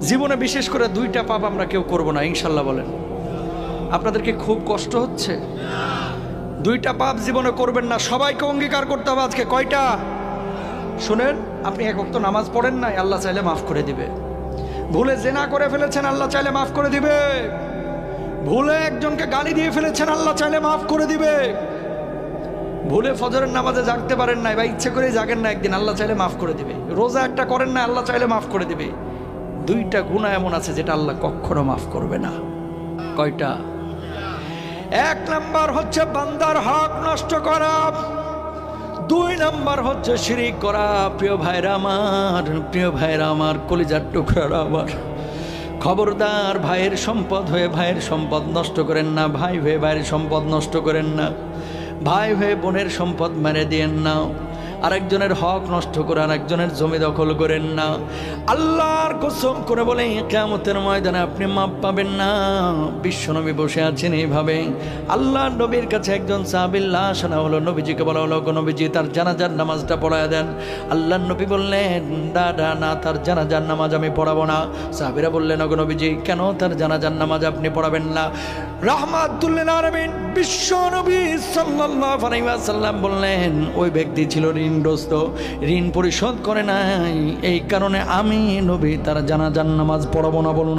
জীবনে বিশেষ করে দুইটা পাপ আমরা কেউ করব না ইনশাল্লাহ। বলেন, আপনাদেরকে খুব কষ্ট হচ্ছে? দুইটা পাপ জীবনে করবেন না, সবাইকে অঙ্গীকার করতে হবে আজকে। কয়টা? শুনেন, আপনি এক ওয়াক্ত নামাজ পড়েন নাই, আল্লাহ চাইলে মাফ করে দিবে। ভুলে জেনা করে ফেলেছেন, আল্লাহ চাইলে মাফ করে দিবে। ভুলে একজনকে গালি দিয়ে ফেলেছেন, আল্লাহ চাইলে মাফ করে দিবে। ভুলে ফজরের নামাজে জাগতে পারেন নাই বা ইচ্ছে করে জাগেন না একদিন, আল্লাহ চাইলে মাফ করে দিবে। রোজা একটা করেন না, আল্লাহ চাইলে মাফ করে দিবে। দুইটা গুনাহ এমন আছে যেটা আল্লাহ কখনো মাফ করবে না। কয়টা? এক নাম্বার হচ্ছে বান্দার হক নষ্ট করা, দুই নাম্বার হচ্ছে শিরিক করা। প্রিয় ভাইরা আমার, কলিজার টুকরারা আমার, খবরদার ভাইয়ের সম্পদ হয়ে ভাইয়ের সম্পদ নষ্ট করেন না, ভাই হয়ে ভাইয়ের সম্পদ নষ্ট করেন না, ভাই হয়ে বোনের সম্পদ মেরে দিয়েন না, আরেকজনের হক নষ্ট করে আরেকজনের জমি দখল করেন না। আল্লাহর কসম করে বলে কিয়ামতের ময়দানে আপনি মাপ পাবেন না। বিশ্বনবী বসে আছেন এইভাবে, আল্লাহর নবীর কাছে একজন সাহাবীর লাশ আনা হলো। নবীজিকে বলা হলো, নবীজি তার জানাজার নামাজটা পড়ায় দেন। আল্লাহর নবী বললেন, না, তার জানাজার নামাজ আমি পড়াবো না। সাহাবীরা বললেন, নবীজি কেন তার জানাজার নামাজ আপনি পড়াবেন না? রাহমাতুল লিল আলামিন বিশ্বনবী সাল্লাল্লাহু আলাইহি ওয়াসাল্লাম বললেন, ওই ব্যক্তি ছিল ঋণগ্রস্ত, ঋণ পরিশোধ করে নাই, এই কারণে আমি নবী তার জানাজার নামাজ পড়াবো না। বলুন।